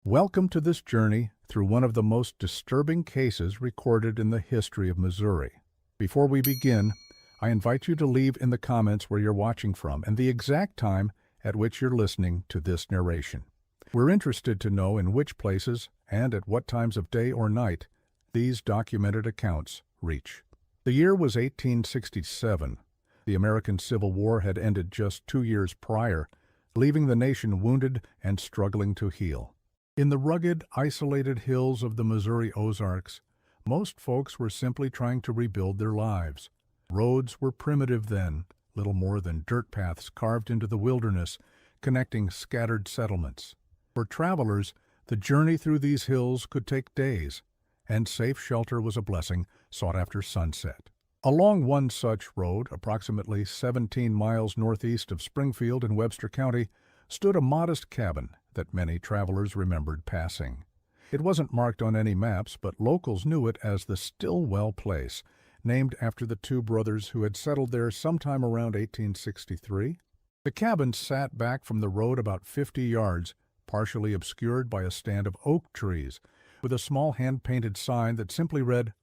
Welcome to this journey through one of the most disturbing cases recorded in the history of Missouri. Before we begin, I invite you to leave in the comments where you're watching from and the exact time at which you're listening to this narration. We're interested to know in which places and at what times of day or night these documented accounts reach. The year was 1867. The American Civil War had ended just 2 years prior, leaving the nation wounded and struggling to heal. In the rugged, isolated hills of the Missouri Ozarks, most folks were simply trying to rebuild their lives. Roads were primitive then, little more than dirt paths carved into the wilderness, connecting scattered settlements. For travelers, the journey through these hills could take days, and safe shelter was a blessing sought after sunset. Along one such road, approximately 17 miles northeast of Springfield in Webster County, stood a modest cabin that many travelers remembered passing. It wasn't marked on any maps, but locals knew it as the Stillwell Place, named after the two brothers who had settled there sometime around 1863. The cabin sat back from the road about 50 yards, partially obscured by a stand of oak trees, with a small hand-painted sign that simply read,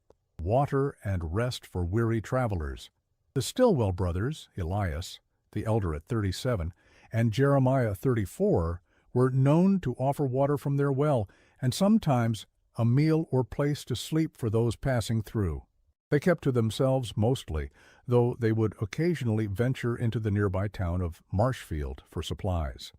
"Water and Rest for Weary Travelers." The Stillwell brothers, Elias, the elder at 37, and Jeremiah, 34, were known to offer water from their well and sometimes a meal or place to sleep for those passing through. They kept to themselves mostly, though they would occasionally venture into the nearby town of Marshfield for supplies.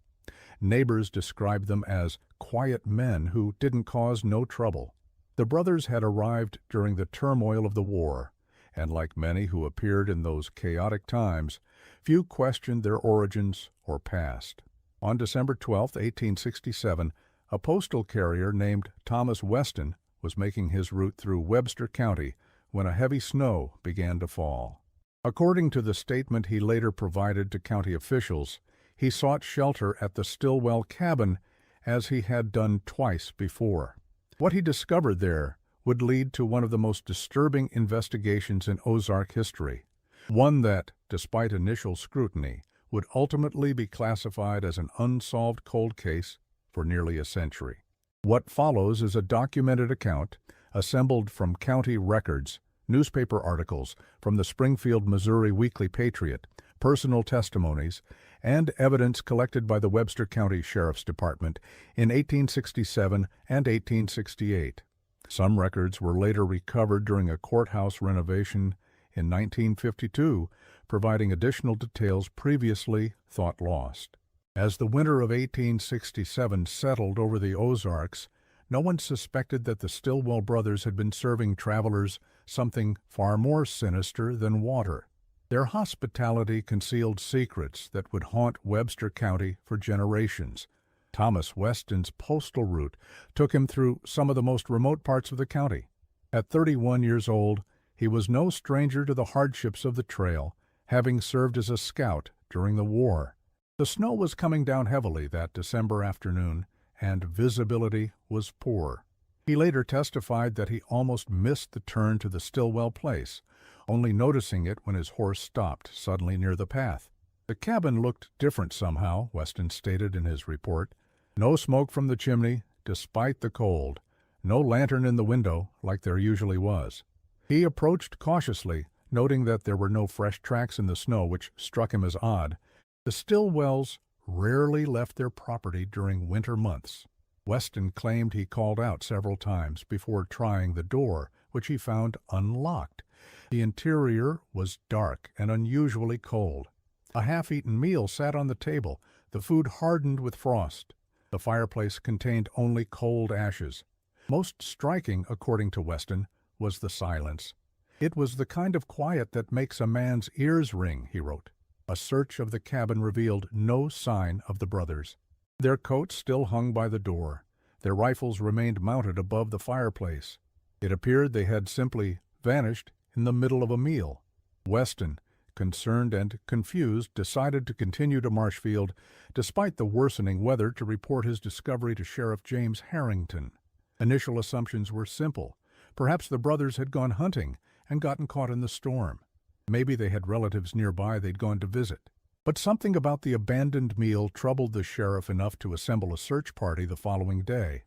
Neighbors described them as quiet men who didn't cause no trouble. The brothers had arrived during the turmoil of the war, and like many who appeared in those chaotic times, few questioned their origins or past. On December 12, 1867, a postal carrier named Thomas Weston was making his route through Webster County when a heavy snow began to fall. According to the statement he later provided to county officials, he sought shelter at the Stillwell cabin as he had done twice before. What he discovered there would lead to one of the most disturbing investigations in Ozark history, one that, despite initial scrutiny, would ultimately be classified as an unsolved cold case for nearly a century. What follows is a documented account assembled from county records, newspaper articles from the Springfield, Missouri Weekly Patriot, personal testimonies, and evidence collected by the Webster County Sheriff's Department in 1867 and 1868. Some records were later recovered during a courthouse renovation in 1952, providing additional details previously thought lost. As the winter of 1867 settled over the Ozarks, no one suspected that the Stillwell brothers had been serving travelers something far more sinister than water. Their hospitality concealed secrets that would haunt Webster County for generations. Thomas Weston's postal route took him through some of the most remote parts of the county. At 31 years old, he was no stranger to the hardships of the trail, having served as a scout during the war. The snow was coming down heavily that December afternoon, and visibility was poor. He later testified that he almost missed the turn to the Stillwell Place, only noticing it when his horse stopped suddenly near the path. The cabin looked different somehow, Weston stated in his report. No smoke from the chimney, despite the cold. No lantern in the window, like there usually was. He approached cautiously, noting that there were no fresh tracks in the snow, which struck him as odd. The Stillwells rarely left their property during winter months. Weston claimed he called out several times before trying the door, which he found unlocked. The interior was dark and unusually cold. A half-eaten meal sat on the table, the food hardened with frost. The fireplace contained only cold ashes. Most striking, according to Weston, was the silence. It was the kind of quiet that makes a man's ears ring, he wrote. A search of the cabin revealed no sign of the brothers. Their coats still hung by the door. Their rifles remained mounted above the fireplace. It appeared they had simply vanished in the middle of a meal. Weston, concerned and confused, decided to continue to Marshfield, despite the worsening weather, to report his discovery to Sheriff James Harrington. Initial assumptions were simple. Perhaps the brothers had gone hunting and gotten caught in the storm. Maybe they had relatives nearby they'd gone to visit. But something about the abandoned meal troubled the sheriff enough to assemble a search party the following day.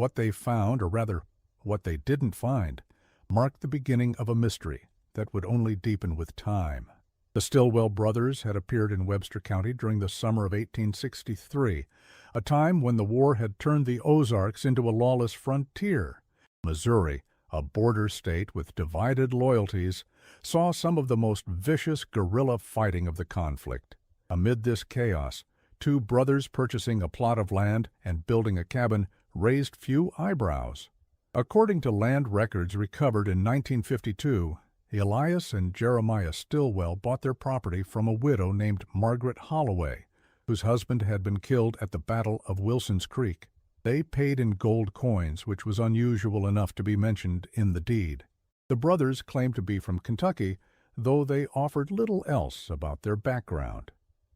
What they found, or rather, what they didn't find, marked the beginning of a mystery that would only deepen with time. The Stillwell brothers had appeared in Webster County during the summer of 1863, a time when the war had turned the Ozarks into a lawless frontier. Missouri, a border state with divided loyalties, saw some of the most vicious guerrilla fighting of the conflict. Amid this chaos, two brothers purchasing a plot of land and building a cabin raised few eyebrows. According to land records recovered in 1952, Elias and Jeremiah Stillwell bought their property from a widow named Margaret Holloway, whose husband had been killed at the Battle of Wilson's Creek. They paid in gold coins, which was unusual enough to be mentioned in the deed. The brothers claimed to be from Kentucky, though they offered little else about their background.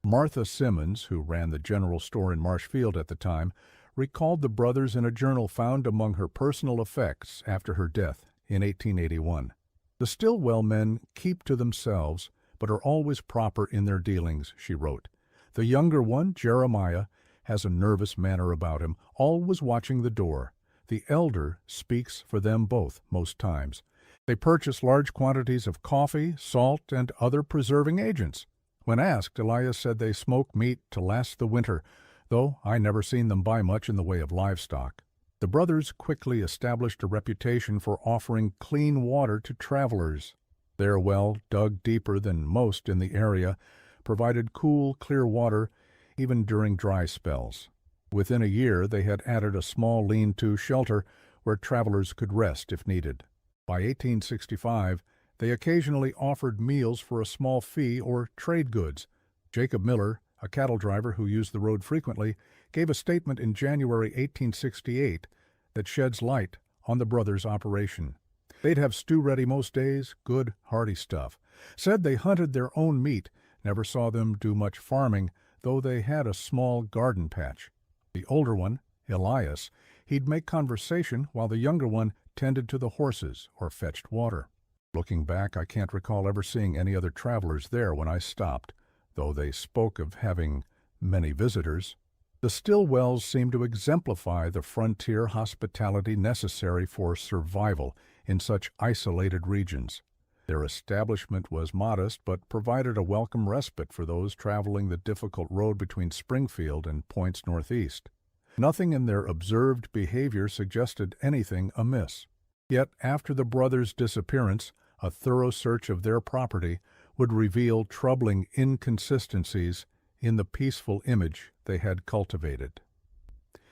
Martha Simmons, who ran the general store in Marshfield at the time, recalled the brothers in a journal found among her personal effects after her death in 1881. The Stillwell men keep to themselves, but are always proper in their dealings, she wrote. The younger one, Jeremiah, has a nervous manner about him, always watching the door. The elder speaks for them both most times. They purchase large quantities of coffee, salt, and other preserving agents. When asked, Elias said they smoke meat to last the winter, though I never seen them buy much in the way of livestock. The brothers quickly established a reputation for offering clean water to travelers. Their well, dug deeper than most in the area, provided cool, clear water even during dry spells. Within a year, they had added a small lean-to shelter where travelers could rest if needed. By 1865, they occasionally offered meals for a small fee or trade goods. Jacob Miller, a cattle driver who used the road frequently, gave a statement in January 1868 that sheds light on the brothers' operation. They'd have stew ready most days, good, hearty stuff. Said they hunted their own meat, never saw them do much farming, though they had a small garden patch. The older one, Elias, he'd make conversation while the younger one tended to the horses or fetched water. Looking back, I can't recall ever seeing any other travelers there when I stopped, though they spoke of having many visitors. The Stillwells seem to exemplify the frontier hospitality necessary for survival in such isolated regions. Their establishment was modest, but provided a welcome respite for those traveling the difficult road between Springfield and points northeast. Nothing in their observed behavior suggested anything amiss. Yet after the brothers' disappearance, a thorough search of their property would reveal troubling inconsistencies in the peaceful image they had cultivated.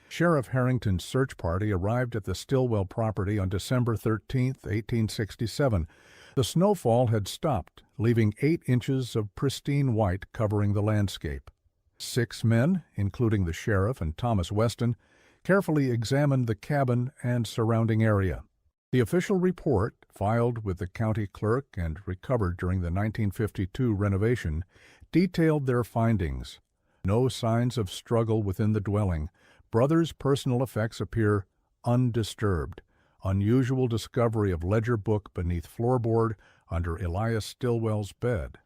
Sheriff Harrington's search party arrived at the Stillwell property on December 13, 1867. The snowfall had stopped, leaving 8 inches of pristine white covering the landscape. 6 men, including the sheriff and Thomas Weston, carefully examined the cabin and surrounding area. The official report, filed with the county clerk and recovered during the 1952 renovation, detailed their findings. No signs of struggle within the dwelling. Brothers' personal effects appear undisturbed. Unusual discovery of ledger book beneath floorboard under Elias Stillwell's bed.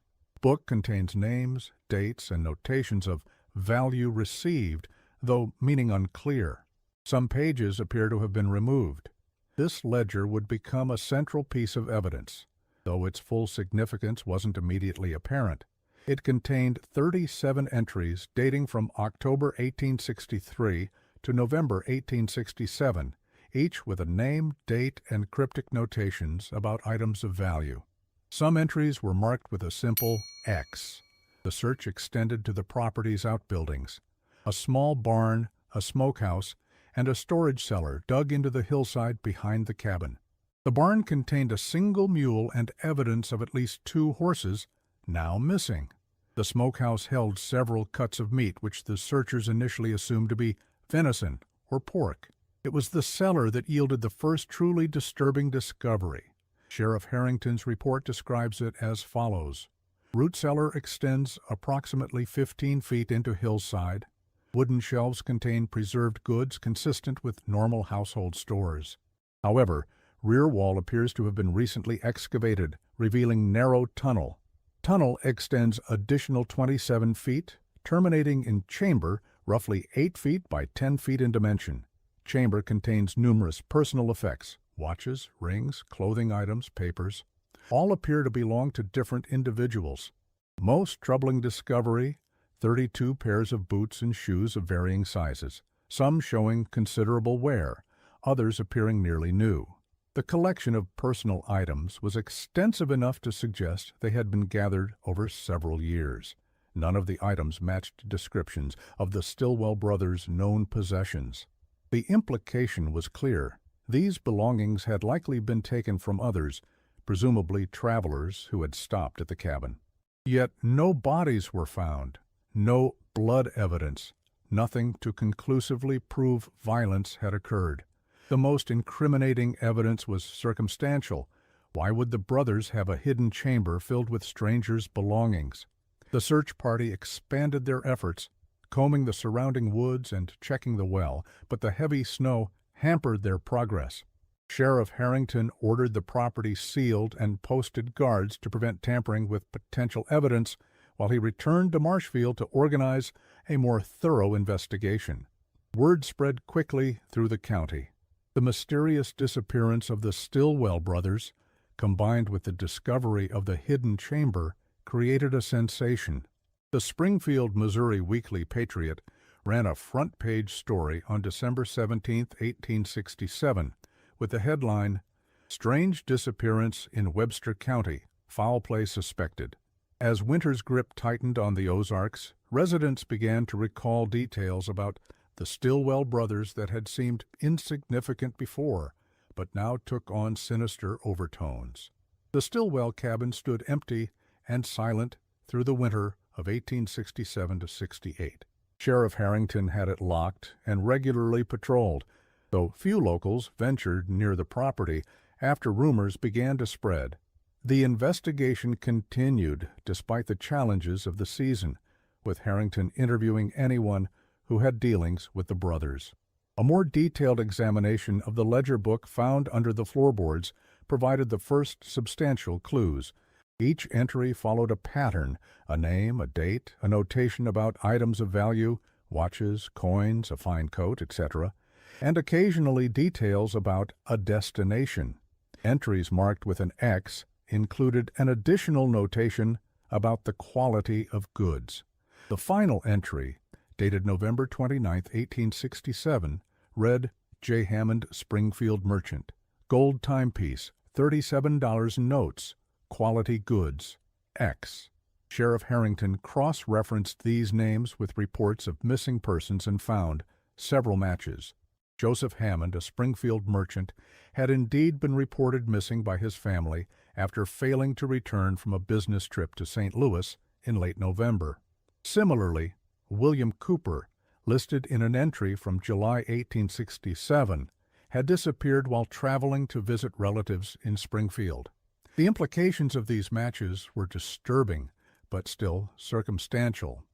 Book contains names, dates, and notations of value received, though meaning unclear. Some pages appear to have been removed. This ledger would become a central piece of evidence, though its full significance wasn't immediately apparent. It contained 37 entries dating from October 1863 to November 1867, each with a name, date, and cryptic notations about items of value. Some entries were marked with a simple X. The search extended to the property's outbuildings. A small barn, a smokehouse, and a storage cellar dug into the hillside behind the cabin. The barn contained a single mule and evidence of at least 2 horses, now missing. The smokehouse held several cuts of meat which the searchers initially assumed to be venison or pork. It was the cellar that yielded the first truly disturbing discovery. Sheriff Harrington's report describes it as follows. Root cellar extends approximately 15 feet into hillside. Wooden shelves contain preserved goods consistent with normal household stores. However, rear wall appears to have been recently excavated, revealing narrow tunnel. Tunnel extends additional 27 feet, terminating in chamber roughly 8 feet by 10 feet in dimension. chamber contains numerous personal effects, watches, rings, clothing items, papers. All appear to belong to different individuals. Most troubling discovery, 32 pairs of boots and shoes of varying sizes, some showing considerable wear, others appearing nearly new. The collection of personal items was extensive enough to suggest they had been gathered over several years. None of the items matched descriptions of the Stillwell brothers' known possessions. The implication was clear. These belongings had likely been taken from others, presumably travelers who had stopped at the cabin. Yet no bodies were found, no blood evidence, nothing to conclusively prove violence had occurred. The most incriminating evidence was circumstantial. Why would the brothers have a hidden chamber filled with strangers' belongings? The search party expanded their efforts, combing the surrounding woods and checking the well, but the heavy snow hampered their progress. Sheriff Harrington ordered the property sealed and posted guards to prevent tampering with potential evidence, while he returned to Marshfield to organize a more thorough investigation. Word spread quickly through the county. The mysterious disappearance of the Stillwell brothers, combined with the discovery of the hidden chamber, created a sensation. The Springfield, Missouri Weekly Patriot ran a front-page story on December 17, 1867, with the headline, "Strange Disappearance in Webster County, Foul Play Suspected." As winter's grip tightened on the Ozarks, residents began to recall details about the Stillwell brothers that had seemed insignificant before, but now took on sinister overtones. The Stillwell cabin stood empty and silent through the winter of 1867–68. Sheriff Harrington had it locked and regularly patrolled, though few locals ventured near the property after rumors began to spread. The investigation continued despite the challenges of the season, with Harrington interviewing anyone who had dealings with the brothers. A more detailed examination of the ledger book found under the floorboards provided the first substantial clues. Each entry followed a pattern, a name, a date, a notation about items of value, watches, coins, a fine coat, etc., and occasionally details about a destination. Entries marked with an X included an additional notation about the quality of goods. The final entry, dated November 29, 1867, read, J. Hammond, Springfield Merchant. Gold timepiece, $37 notes. Quality goods, X. Sheriff Harrington cross-referenced these names with reports of missing persons and found several matches. Joseph Hammond, a Springfield merchant, had indeed been reported missing by his family after failing to return from a business trip to St. Louis in late November. Similarly, William Cooper, listed in an entry from July 1867, had disappeared while traveling to visit relatives in Springfield. The implications of these matches were disturbing, but still circumstantial.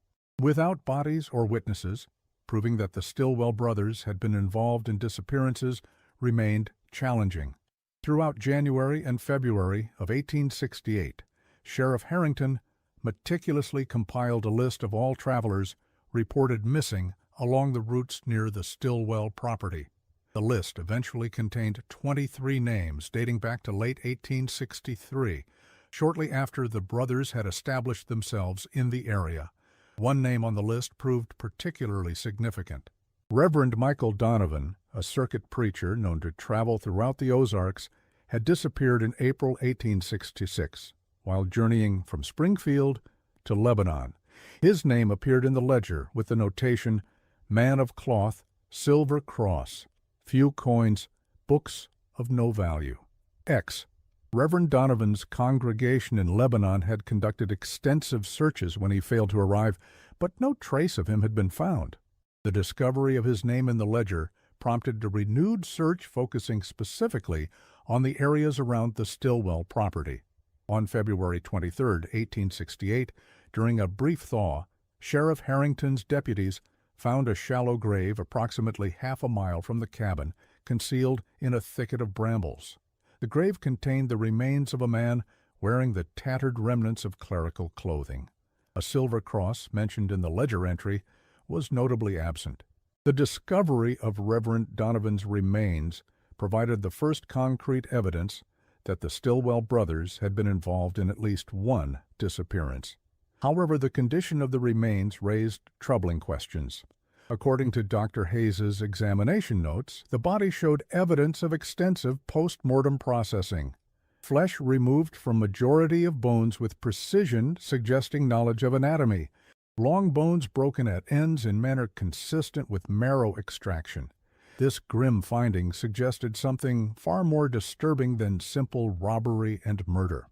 Without bodies or witnesses, proving that the Stillwell brothers had been involved in disappearances remained challenging. Throughout January and February of 1868, Sheriff Harrington meticulously compiled a list of all travelers reported missing along the routes near the Stillwell property. The list eventually contained 23 names dating back to late 1863, shortly after the brothers had established themselves in the area. One name on the list proved particularly significant. Reverend Michael Donovan, a circuit preacher known to travel throughout the Ozarks, had disappeared in April 1866 while journeying from Springfield to Lebanon. His name appeared in the ledger with the notation, Man of Cloth, Silver Cross, Few coins, books of no value. X. Reverend Donovan's congregation in Lebanon had conducted extensive searches when he failed to arrive, but no trace of him had been found. The discovery of his name in the ledger prompted a renewed search focusing specifically on the areas around the Stillwell property. On February 23, 1868, during a brief thaw, Sheriff Harrington's deputies found a shallow grave approximately half a mile from the cabin, concealed in a thicket of brambles. The grave contained the remains of a man wearing the tattered remnants of clerical clothing. A silver cross, mentioned in the ledger entry, was notably absent. The discovery of Reverend Donovan's remains provided the first concrete evidence that the Stillwell brothers had been involved in at least one disappearance. However, the condition of the remains raised troubling questions. According to Dr. Hayes's examination notes, the body showed evidence of extensive post-mortem processing. Flesh removed from majority of bones with precision suggesting knowledge of anatomy. Long bones broken at ends in manner consistent with marrow extraction. This grim finding suggested something far more disturbing than simple robbery and murder.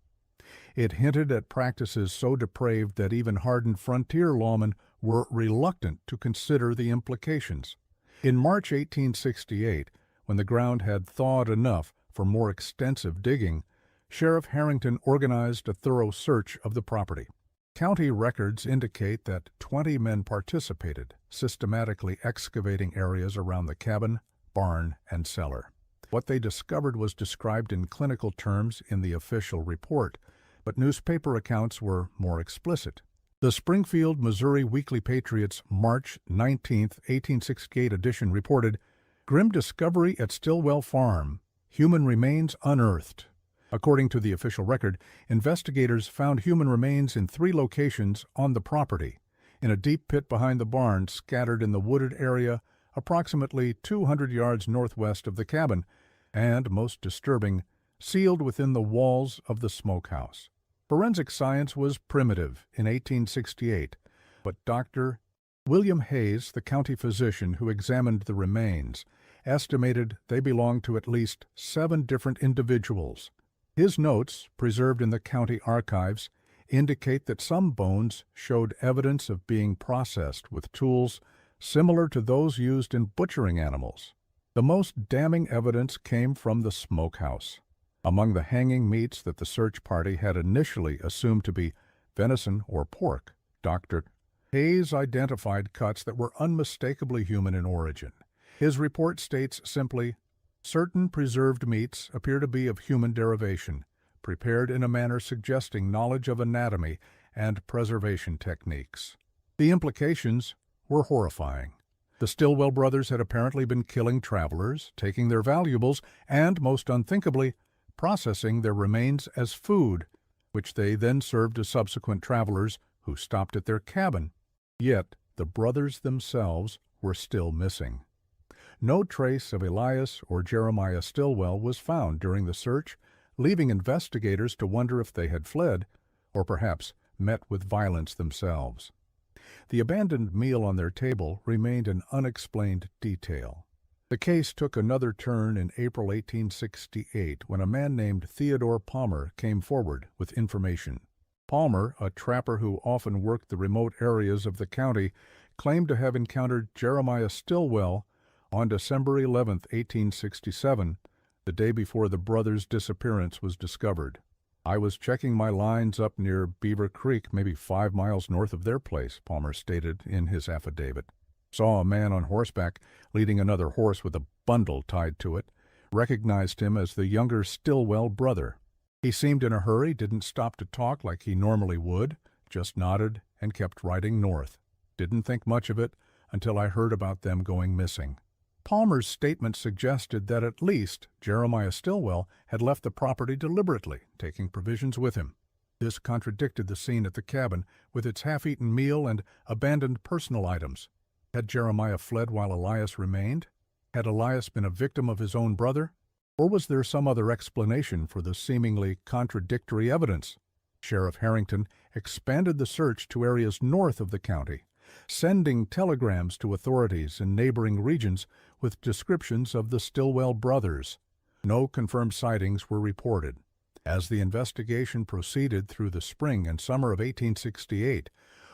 It hinted at practices so depraved that even hardened frontier lawmen were reluctant to consider the implications. In March 1868, when the ground had thawed enough for more extensive digging, Sheriff Harrington organized a thorough search of the property. County records indicate that 20 men participated, systematically excavating areas around the cabin, barn, and cellar. What they discovered was described in clinical terms in the official report, but newspaper accounts were more explicit. The Springfield, Missouri Weekly Patriot's March 19, 1868 edition reported, "Grim discovery at Stillwell Farm. Human remains unearthed." According to the official record, investigators found human remains in 3 locations on the property: in a deep pit behind the barn scattered in the wooded area approximately 200 yards northwest of the cabin, and, most disturbing, sealed within the walls of the smokehouse. Forensic science was primitive in 1868, but Dr. William Hayes, the county physician who examined the remains, estimated they belonged to at least 7 different individuals. His notes, preserved in the county archives, indicate that some bones showed evidence of being processed with tools similar to those used in butchering animals. The most damning evidence came from the smokehouse. Among the hanging meats that the search party had initially assumed to be venison or pork, Dr. Hayes identified cuts that were unmistakably human in origin. His report states simply, "Certain preserved meats appear to be of human derivation, prepared in a manner suggesting knowledge of anatomy and preservation techniques." The implications were horrifying. The Stillwell brothers had apparently been killing travelers, taking their valuables, and, most unthinkably, processing their remains as food, which they then served to subsequent travelers who stopped at their cabin. Yet the brothers themselves were still missing. No trace of Elias or Jeremiah Stillwell was found during the search, leaving investigators to wonder if they had fled, or perhaps met with violence themselves. The abandoned meal on their table remained an unexplained detail. The case took another turn in April 1868 when a man named Theodore Palmer came forward with information. Palmer, a trapper who often worked the remote areas of the county, claimed to have encountered Jeremiah Stillwell on December 11, 1867, the day before the brothers' disappearance was discovered. "I was checking my lines up near Beaver Creek, maybe 5 miles north of their place," Palmer stated in his affidavit. "Saw a man on horseback leading another horse with a bundle tied to it. Recognized him as the younger Stillwell brother. He seemed in a hurry, didn't stop to talk like he normally would, just nodded and kept riding north. Didn't think much of it until I heard about them going missing." Palmer's statement suggested that at least Jeremiah Stillwell had left the property deliberately, taking provisions with him. This contradicted the scene at the cabin, with its half-eaten meal and abandoned personal items. Had Jeremiah fled while Elias remained? Had Elias been a victim of his own brother? Or was there some other explanation for the seemingly contradictory evidence? Sheriff Harrington expanded the search to areas north of the county, sending telegrams to authorities in neighboring regions with descriptions of the Stillwell brothers. No confirmed sightings were reported. As the investigation proceeded through the spring and summer of 1868,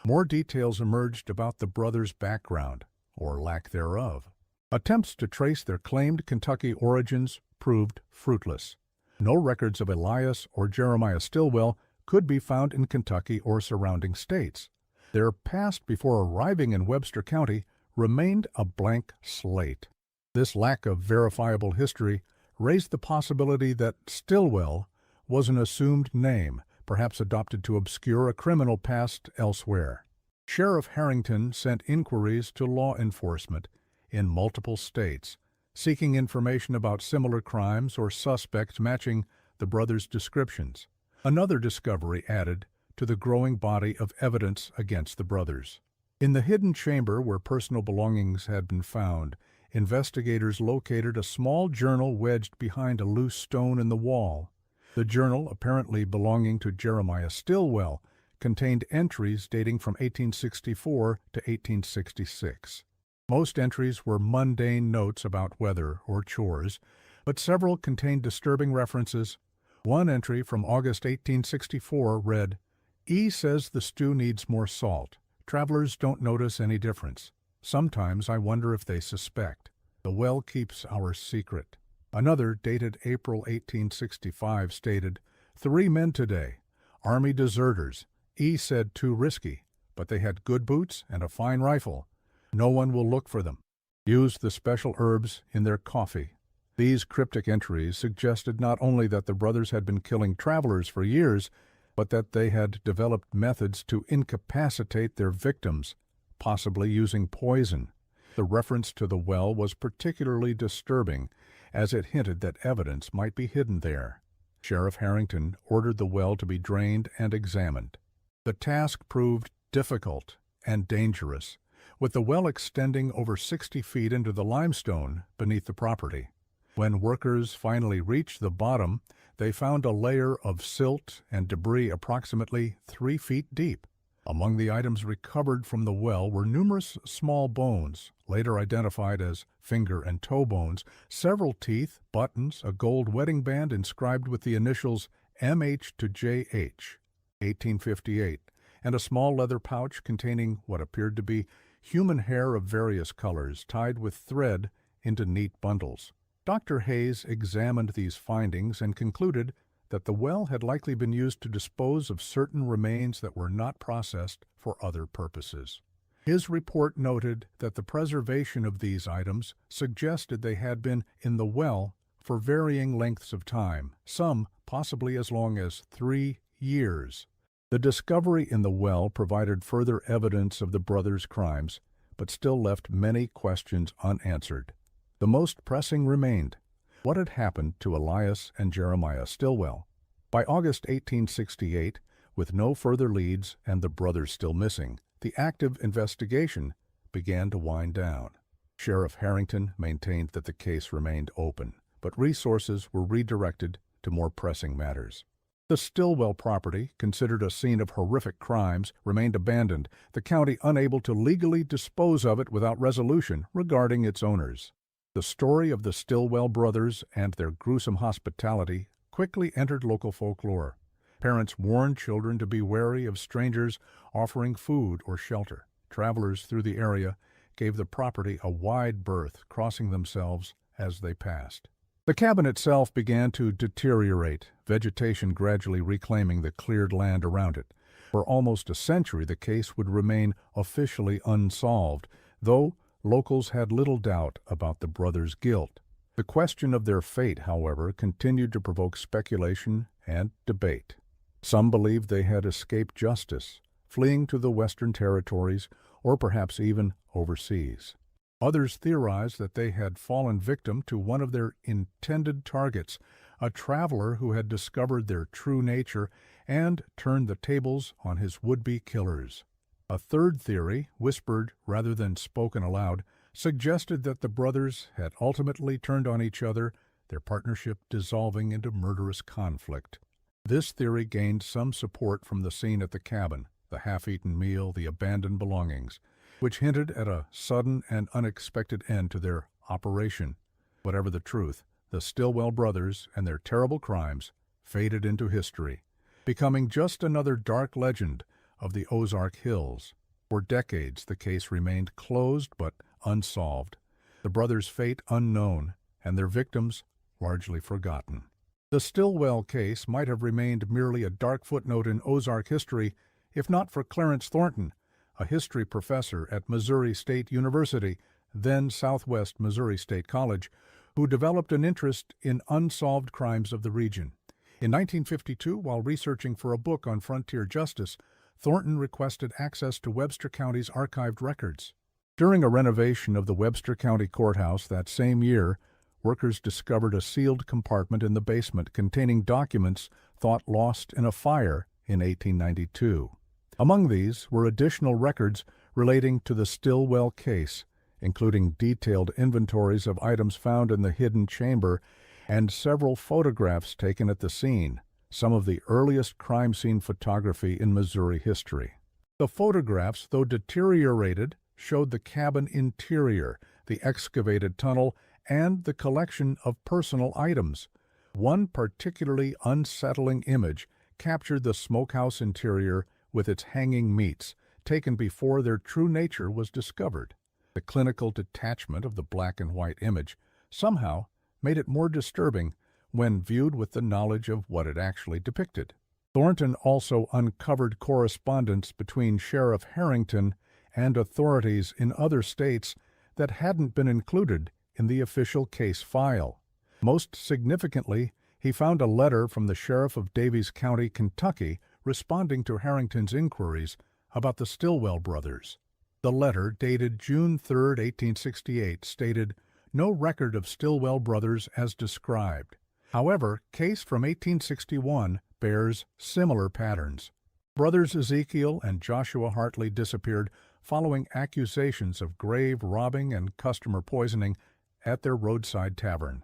more details emerged about the brothers' background, or lack thereof. Attempts to trace their claimed Kentucky origins proved fruitless. No records of Elias or Jeremiah Stillwell could be found in Kentucky or surrounding states. Their past before arriving in Webster County remained a blank slate. This lack of verifiable history raised the possibility that Stillwell was an assumed name, perhaps adopted to obscure a criminal past elsewhere. Sheriff Harrington sent inquiries to law enforcement, in multiple states, seeking information about similar crimes or suspects matching the brothers' descriptions. Another discovery added to the growing body of evidence against the brothers. In the hidden chamber where personal belongings had been found, investigators located a small journal wedged behind a loose stone in the wall. The journal, apparently belonging to Jeremiah Stilwell, contained entries dating from 1864 to 1866. Most entries were mundane notes about weather or chores, but several contained disturbing references. One entry from August 1864 read, "E says the stew needs more salt. Travelers don't notice any difference. Sometimes I wonder if they suspect. The well keeps our secret." Another, dated April 1865, stated, "3 men today. Army deserters. E said too risky, but they had good boots and a fine rifle. No one will look for them. Used the special herbs in their coffee." These cryptic entries suggested not only that the brothers had been killing travelers for years, but that they had developed methods to incapacitate their victims, possibly using poison. The reference to the well was particularly disturbing, as it hinted that evidence might be hidden there. Sheriff Harrington ordered the well to be drained and examined. The task proved difficult and dangerous, with the well extending over 60 feet into the limestone beneath the property. When workers finally reached the bottom, they found a layer of silt and debris approximately 3 feet deep. Among the items recovered from the well were numerous small bones, later identified as finger and toe bones, several teeth, buttons, a gold wedding band inscribed with the initials MH to JH, 1858, and a small leather pouch containing what appeared to be human hair of various colors tied with thread into neat bundles. Dr. Hayes examined these findings and concluded that the well had likely been used to dispose of certain remains that were not processed for other purposes. His report noted that the preservation of these items suggested they had been in the well for varying lengths of time, some possibly as long as 3 years. The discovery in the well provided further evidence of the brothers' crimes, but still left many questions unanswered. The most pressing remained. What had happened to Elias and Jeremiah Stilwell? By August 1868, with no further leads and the brothers still missing, the active investigation began to wind down. Sheriff Harrington maintained that the case remained open, but resources were redirected to more pressing matters. The Stilwell property, considered a scene of horrific crimes, remained abandoned, the county unable to legally dispose of it without resolution regarding its owners. The story of the Stilwell brothers and their gruesome hospitality quickly entered local folklore. Parents warned children to be wary of strangers offering food or shelter. Travelers through the area gave the property a wide berth, crossing themselves as they passed. The cabin itself began to deteriorate, vegetation gradually reclaiming the cleared land around it. For almost a century, the case would remain officially unsolved, though locals had little doubt about the brothers' guilt. The question of their fate, however, continued to provoke speculation and debate. Some believed they had escaped justice, fleeing to the Western Territories or perhaps even overseas. Others theorized that they had fallen victim to one of their intended targets, a traveler who had discovered their true nature and turned the tables on his would-be killers. A third theory, whispered rather than spoken aloud, suggested that the brothers had ultimately turned on each other, their partnership dissolving into murderous conflict. This theory gained some support from the scene at the cabin, the half-eaten meal, the abandoned belongings, which hinted at a sudden and unexpected end to their operation. Whatever the truth, the Stilwell brothers and their terrible crimes faded into history, becoming just another dark legend of the Ozark Hills. For decades, the case remained closed but unsolved, the brothers' fate unknown, and their victims largely forgotten. The Stilwell case might have remained merely a dark footnote in Ozark history if not for Clarence Thornton, a history professor at Missouri State University, then Southwest Missouri State College, who developed an interest in unsolved crimes of the region. In 1952, while researching for a book on frontier justice, Thornton requested access to Webster County's archived records. During a renovation of the Webster County Courthouse that same year, workers discovered a sealed compartment in the basement containing documents thought lost in a fire in 1892. Among these were additional records relating to the Stillwell case, including detailed inventories of items found in the hidden chamber and several photographs taken at the scene, some of the earliest crime scene photography in Missouri history. The photographs, though deteriorated, showed the cabin interior, the excavated tunnel, and the collection of personal items. One particularly unsettling image captured the smokehouse interior with its hanging meats, taken before their true nature was discovered. The clinical detachment of the black and white image somehow made it more disturbing when viewed with the knowledge of what it actually depicted. Thornton also uncovered correspondence between Sheriff Harrington and authorities in other states that hadn't been included in the official case file. Most significantly, he found a letter from the sheriff of Daviess County, Kentucky, responding to Harrington's inquiries about the Stillwell brothers. The letter, dated June 3, 1868, stated, "No record of Stillwell brothers as described." However, case from 1861 bears similar patterns. Brothers Ezekiel and Joshua Hartley disappeared following accusations of grave robbing and customer poisoning at their roadside tavern.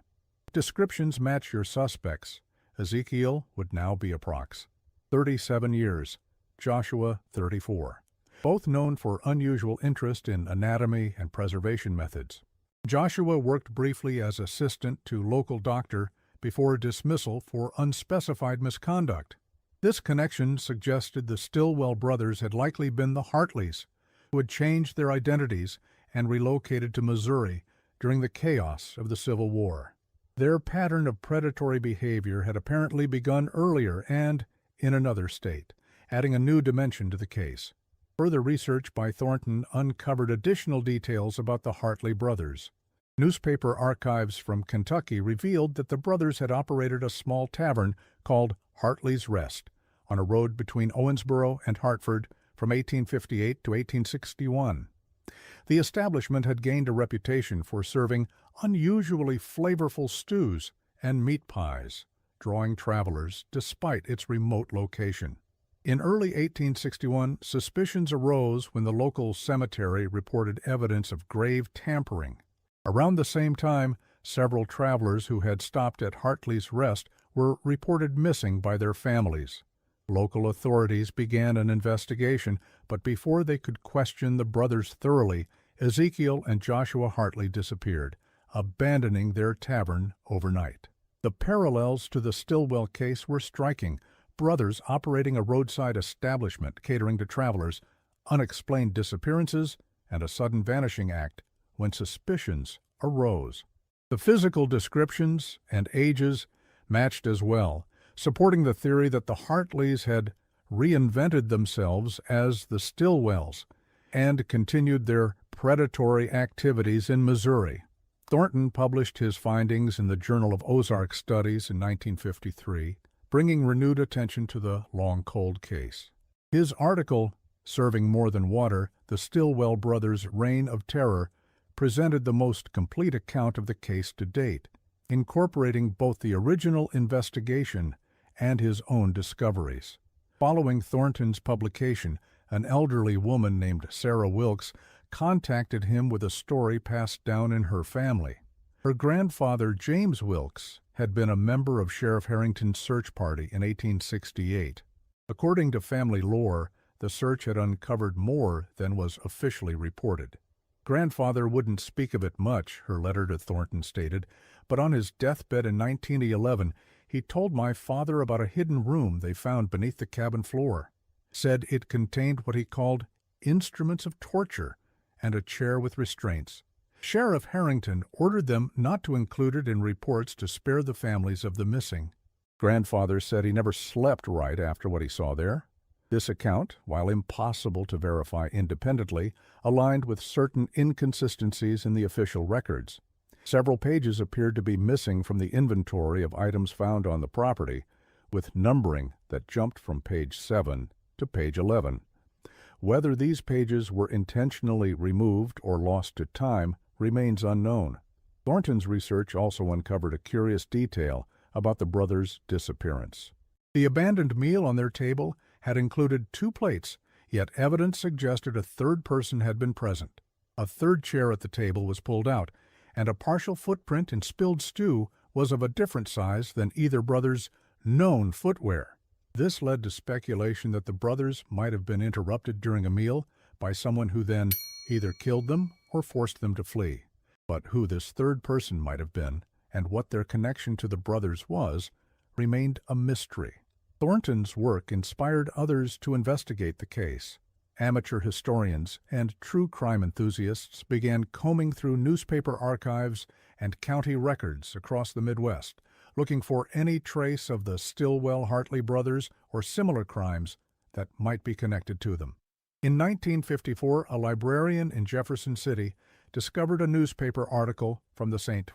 Descriptions match your suspects. Ezekiel would now be approx. 37 years, Joshua 34. Both known for unusual interest in anatomy and preservation methods. Joshua worked briefly as assistant to local doctor before dismissal for unspecified misconduct. This connection suggested the Stillwell brothers had likely been the Hartleys, who had changed their identities and relocated to Missouri during the chaos of the Civil War. Their pattern of predatory behavior had apparently begun earlier and in another state, adding a new dimension to the case. Further research by Thornton uncovered additional details about the Hartley brothers. Newspaper archives from Kentucky revealed that the brothers had operated a small tavern called Hartley's Rest on a road between Owensboro and Hartford from 1858 to 1861. The establishment had gained a reputation for serving unusually flavorful stews and meat pies, drawing travelers despite its remote location. In early 1861, suspicions arose when the local cemetery reported evidence of grave tampering. Around the same time, several travelers who had stopped at Hartley's Rest were reported missing by their families. Local authorities began an investigation, but before they could question the brothers thoroughly, Ezekiel and Joshua Hartley disappeared, abandoning their tavern overnight. The parallels to the Stillwell case were striking. Brothers operating a roadside establishment catering to travelers, unexplained disappearances, and a sudden vanishing act when suspicions arose. The physical descriptions and ages matched as well, supporting the theory that the Hartleys had reinvented themselves as the Stillwells and continued their predatory activities in Missouri. Thornton published his findings in the Journal of Ozarks Studies in 1953, bringing renewed attention to the long cold case. His article, Serving More Than Water, The Stillwell Brothers' Reign of Terror, presented the most complete account of the case to date, incorporating both the original investigation and his own discoveries. Following Thornton's publication, an elderly woman named Sarah Wilkes contacted him with a story passed down in her family. Her grandfather, James Wilkes, had been a member of Sheriff Harrington's search party in 1868. According to family lore, the search had uncovered more than was officially reported. Grandfather wouldn't speak of it much, her letter to Thornton stated, but on his deathbed in 1911, he told my father about a hidden room they found beneath the cabin floor. Said it contained what he called instruments of torture and a chair with restraints. Sheriff Harrington ordered them not to include it in reports to spare the families of the missing. Grandfather said he never slept right after what he saw there. This account, while impossible to verify independently, aligned with certain inconsistencies in the official records. Several pages appeared to be missing from the inventory of items found on the property, with numbering that jumped from page 7 to page 11. Whether these pages were intentionally removed or lost to time remains unknown. Thornton's research also uncovered a curious detail about the brothers' disappearance. The abandoned meal on their table had included 2 plates, yet evidence suggested a third person had been present. A third chair at the table was pulled out, and a partial footprint in spilled stew was of a different size than either brother's known footwear. This led to speculation that the brothers might have been interrupted during a meal by someone who then either killed them or forced them to flee. But who this third person might have been, and what their connection to the brothers was, remained a mystery. Thornton's work inspired others to investigate the case. Amateur historians and true crime enthusiasts began combing through newspaper archives and county records across the Midwest, looking for any trace of the Stillwell-Hartley brothers or similar crimes that might be connected to them. In 1954, a librarian in Jefferson City discovered a newspaper article from the St.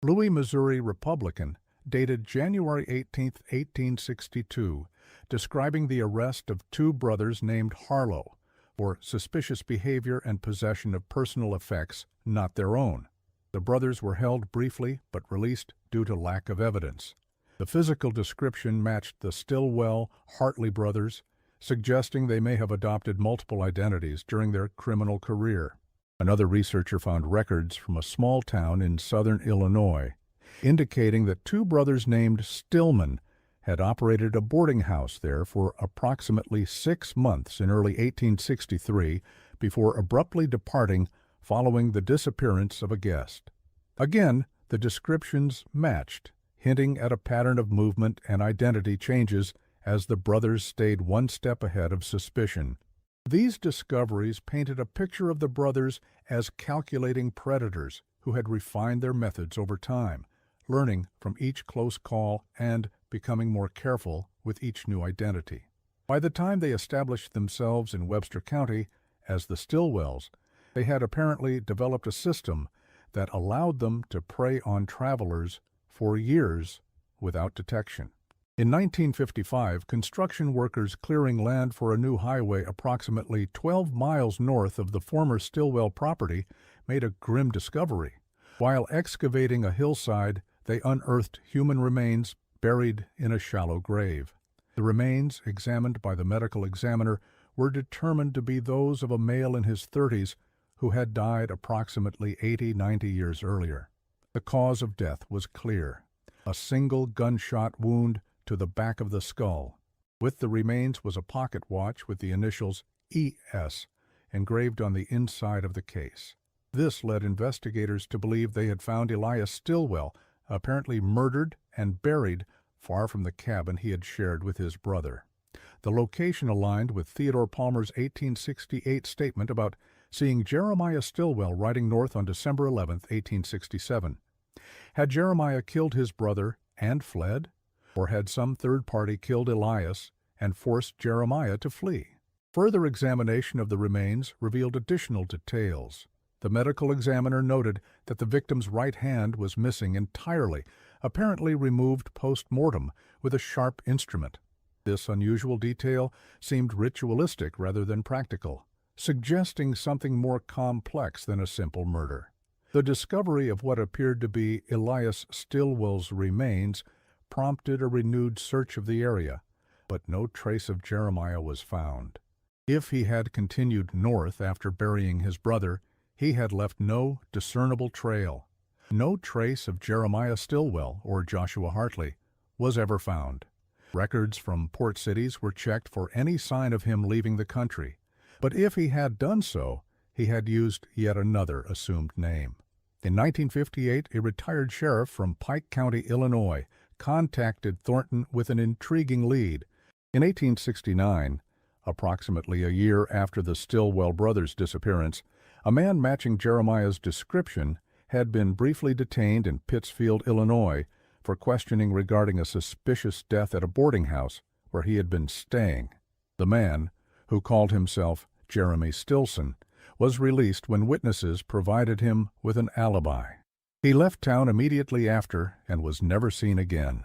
Louis, Missouri Republican, dated January 18, 1862, describing the arrest of 2 brothers named Harlow for suspicious behavior and possession of personal effects not their own. The brothers were held briefly but released due to lack of evidence. The physical description matched the Stillwell-Hartley brothers, suggesting they may have adopted multiple identities during their criminal career. Another researcher found records from a small town in southern Illinois, indicating that 2 brothers named Stillman had operated a boarding house there for approximately 6 months in early 1863 before abruptly departing following the disappearance of a guest. Again, the descriptions matched, hinting at a pattern of movement and identity changes as the brothers stayed one step ahead of suspicion. These discoveries painted a picture of the brothers as calculating predators who had refined their methods over time, learning from each close call and becoming more careful with each new identity. By the time they established themselves in Webster County as the Stillwells, they had apparently developed a system that allowed them to prey on travelers for years without detection. In 1955, construction workers clearing land for a new highway approximately 12 miles north of the former Stillwell property made a grim discovery. While excavating a hillside, they unearthed human remains buried in a shallow grave. The remains, examined by the medical examiner, were determined to be those of a male in his 30s who had died approximately 80-90 years earlier. The cause of death was clear: a single gunshot wound to the back of the skull. With the remains was a pocket watch with the initials ES engraved on the inside of the case. This led investigators to believe they had found Elias Stillwell, apparently murdered and buried far from the cabin he had shared with his brother. The location aligned with Theodore Palmer's 1868 statement about seeing Jeremiah Stillwell riding north on December 11, 1867. Had Jeremiah killed his brother and fled? Or had some third party killed Elias and forced Jeremiah to flee? Further examination of the remains revealed additional details. The medical examiner noted that the victim's right hand was missing entirely, apparently removed post-mortem with a sharp instrument. This unusual detail seemed ritualistic rather than practical, suggesting something more complex than a simple murder. The discovery of what appeared to be Elias Stillwell's remains prompted a renewed search of the area, but no trace of Jeremiah was found. If he had continued north after burying his brother, he had left no discernible trail. No trace of Jeremiah Stillwell or Joshua Hartley was ever found. Records from port cities were checked for any sign of him leaving the country, but if he had done so, he had used yet another assumed name. In 1958, a retired sheriff from Pike County, Illinois, contacted Thornton with an intriguing lead. In 1869, approximately a year after the Stillwell brothers' disappearance, a man matching Jeremiah's description had been briefly detained in Pittsfield, Illinois, for questioning regarding a suspicious death at a boarding house where he had been staying. The man, who called himself Jeremy Stilson, was released when witnesses provided him with an alibi. He left town immediately after and was never seen again.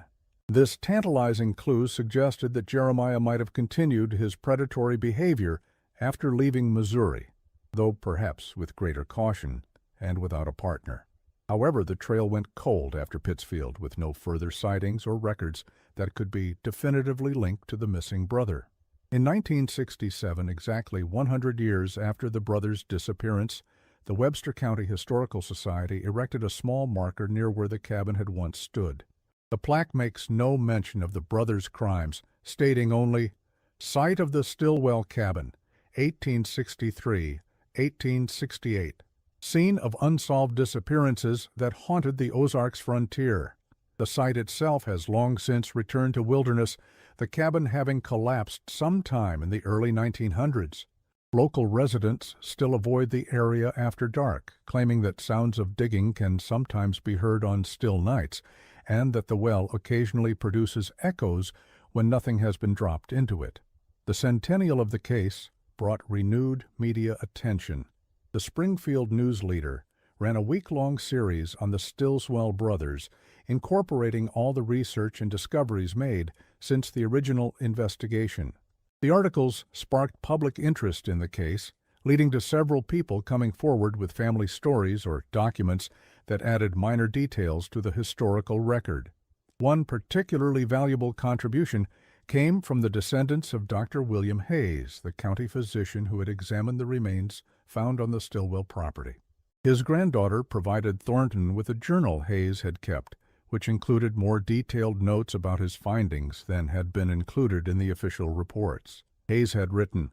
This tantalizing clue suggested that Jeremiah might have continued his predatory behavior after leaving Missouri, though perhaps with greater caution and without a partner. However, the trail went cold after Pittsfield, with no further sightings or records that could be definitively linked to the missing brother. In 1967, exactly 100 years after the brother's disappearance, the Webster County Historical Society erected a small marker near where the cabin had once stood. The plaque makes no mention of the brothers' crimes, stating only, "Site of the Stillwell Cabin, 1863-1868. Scene of unsolved disappearances that haunted the Ozarks frontier." The site itself has long since returned to wilderness, the cabin having collapsed sometime in the early 1900s. Local residents still avoid the area after dark, claiming that sounds of digging can sometimes be heard on still nights, and that the well occasionally produces echoes when nothing has been dropped into it. The centennial of the case brought renewed media attention. The Springfield News Leader ran a week-long series on the Stillwell brothers, incorporating all the research and discoveries made since the original investigation. The articles sparked public interest in the case, leading to several people coming forward with family stories or documents that added minor details to the historical record. One particularly valuable contribution came from the descendants of Dr. William Hayes, the county physician who had examined the remains found on the Stillwell property. His granddaughter provided Thornton with a journal Hayes had kept, which included more detailed notes about his findings than had been included in the official reports. Hayes had written,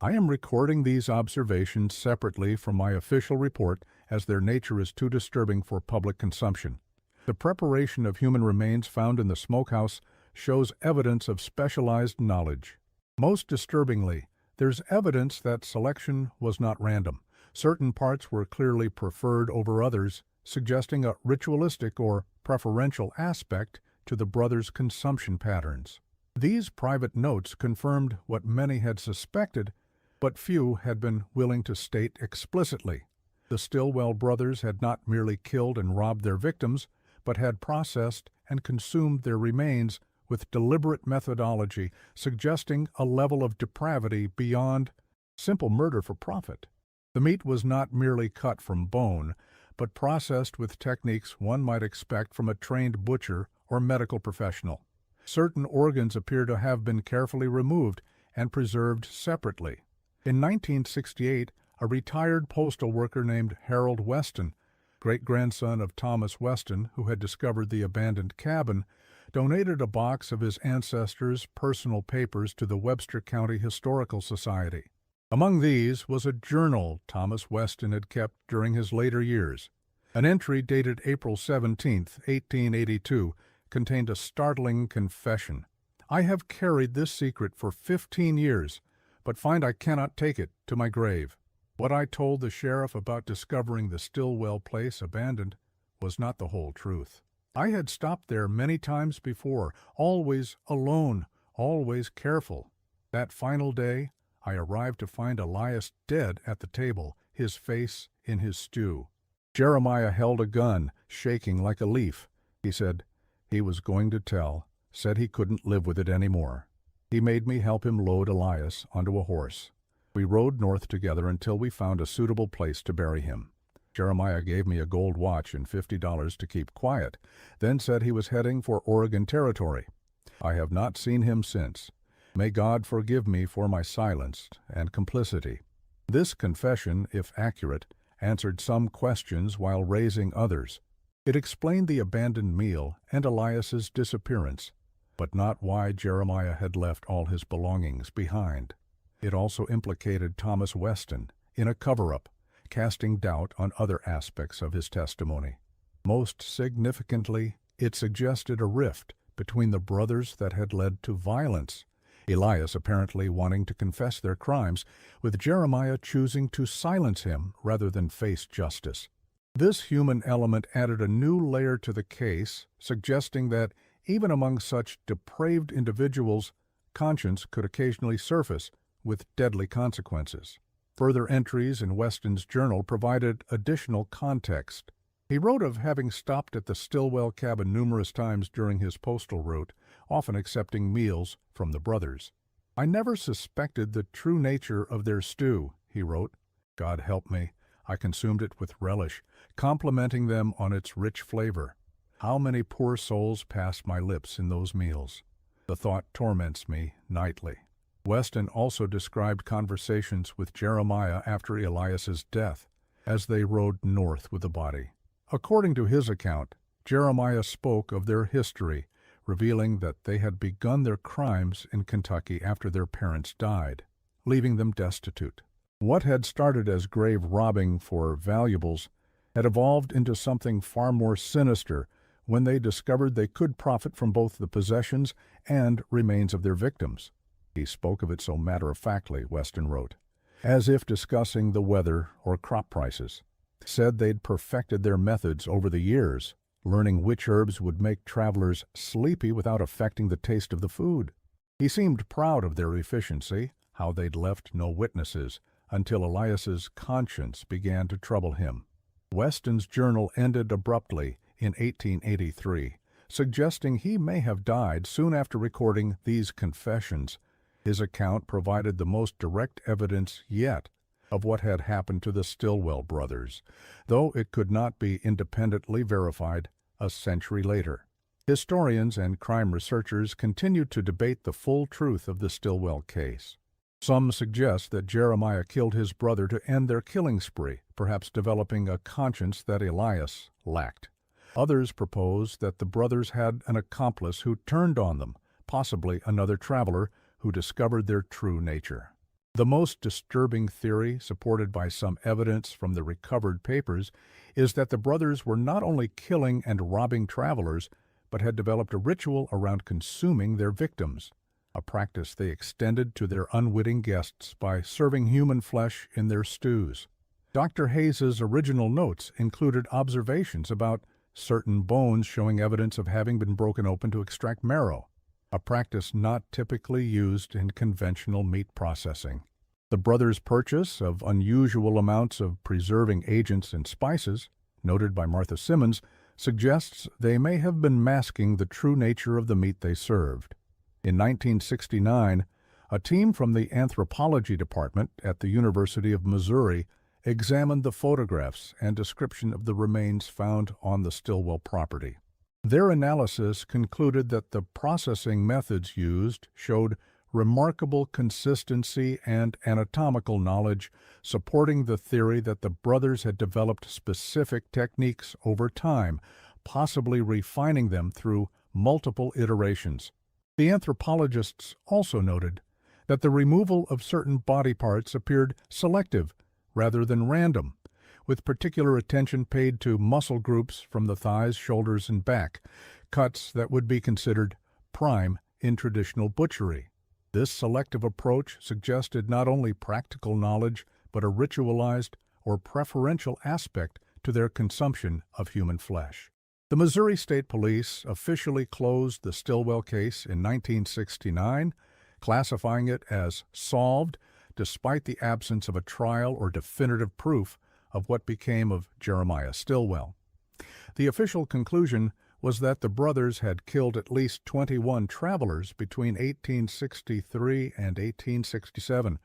"I am recording these observations separately from my official report as their nature is too disturbing for public consumption. The preparation of human remains found in the smokehouse shows evidence of specialized knowledge. Most disturbingly, there's evidence that selection was not random. Certain parts were clearly preferred over others, suggesting a ritualistic or preferential aspect to the brothers' consumption patterns. These private notes confirmed what many had suspected, but few had been willing to state explicitly. The Stillwell brothers had not merely killed and robbed their victims, but had processed and consumed their remains with deliberate methodology, suggesting a level of depravity beyond simple murder for profit. The meat was not merely cut from bone, but processed with techniques one might expect from a trained butcher or medical professional. Certain organs appear to have been carefully removed and preserved separately. In 1968, a retired postal worker named Harold Weston, great-grandson of Thomas Weston, who had discovered the abandoned cabin, donated a box of his ancestors' personal papers to the Webster County Historical Society. Among these was a journal Thomas Weston had kept during his later years. An entry dated April 17, 1882, contained a startling confession. "I have carried this secret for 15 years, but find I cannot take it to my grave. What I told the sheriff about discovering the Stillwell place abandoned was not the whole truth. I had stopped there many times before, always alone, always careful. That final day, I arrived to find Elias dead at the table, his face in his stew. Jeremiah held a gun, shaking like a leaf. He said he was going to tell, said he couldn't live with it anymore. He made me help him load Elias onto a horse. We rode north together until we found a suitable place to bury him. Jeremiah gave me a gold watch and $50 to keep quiet, then said he was heading for Oregon Territory. I have not seen him since. May God forgive me for my silence and complicity." This confession, if accurate, answered some questions while raising others. It explained the abandoned meal and Elias's disappearance, but not why Jeremiah had left all his belongings behind. It also implicated Thomas Weston in a cover-up, casting doubt on other aspects of his testimony. Most significantly, it suggested a rift between the brothers that had led to violence, Elias apparently wanting to confess their crimes, with Jeremiah choosing to silence him rather than face justice. This human element added a new layer to the case, suggesting that even among such depraved individuals, conscience could occasionally surface with deadly consequences. Further entries in Weston's journal provided additional context. He wrote of having stopped at the Stillwell cabin numerous times during his postal route, often accepting meals from the brothers. "I never suspected the true nature of their stew," he wrote. "God help me, I consumed it with relish, complimenting them on its rich flavor. How many poor souls passed my lips in those meals? The thought torments me nightly." Weston also described conversations with Jeremiah after Elias's death, as they rode north with the body. According to his account, Jeremiah spoke of their history, revealing that they had begun their crimes in Kentucky after their parents died, leaving them destitute. What had started as grave robbing for valuables had evolved into something far more sinister when they discovered they could profit from both the possessions and remains of their victims. He spoke of it so matter-of-factly, Weston wrote, as if discussing the weather or crop prices. Said they'd perfected their methods over the years, learning which herbs would make travelers sleepy without affecting the taste of the food. He seemed proud of their efficiency, how they'd left no witnesses, until Elias's conscience began to trouble him. Weston's journal ended abruptly in 1883, suggesting he may have died soon after recording these confessions. His account provided the most direct evidence yet of what had happened to the Stillwell brothers, though it could not be independently verified a century later. Historians and crime researchers continued to debate the full truth of the Stillwell case. Some suggest that Jeremiah killed his brother to end their killing spree, perhaps developing a conscience that Elias lacked. Others propose that the brothers had an accomplice who turned on them, possibly another traveler who discovered their true nature. The most disturbing theory, supported by some evidence from the recovered papers, is that the brothers were not only killing and robbing travelers, but had developed a ritual around consuming their victims, a practice they extended to their unwitting guests by serving human flesh in their stews. Dr. Hayes's original notes included observations about certain bones showing evidence of having been broken open to extract marrow, a practice not typically used in conventional meat processing. The brothers' purchase of unusual amounts of preserving agents and spices, noted by Martha Simmons, suggests they may have been masking the true nature of the meat they served. In 1969, a team from the anthropology department at the University of Missouri examined the photographs and description of the remains found on the Stillwell property. Their analysis concluded that the processing methods used showed remarkable consistency and anatomical knowledge, supporting the theory that the brothers had developed specific techniques over time, possibly refining them through multiple iterations. The anthropologists also noted that the removal of certain body parts appeared selective rather than random, with particular attention paid to muscle groups from the thighs, shoulders, and back, cuts that would be considered prime in traditional butchery. This selective approach suggested not only practical knowledge, but a ritualized or preferential aspect to their consumption of human flesh. The Missouri State Police officially closed the Stillwell case in 1969, classifying it as solved despite the absence of a trial or definitive proof of what became of Jeremiah Stillwell. The official conclusion was that the brothers had killed at least 21 travelers between 1863 and 1867,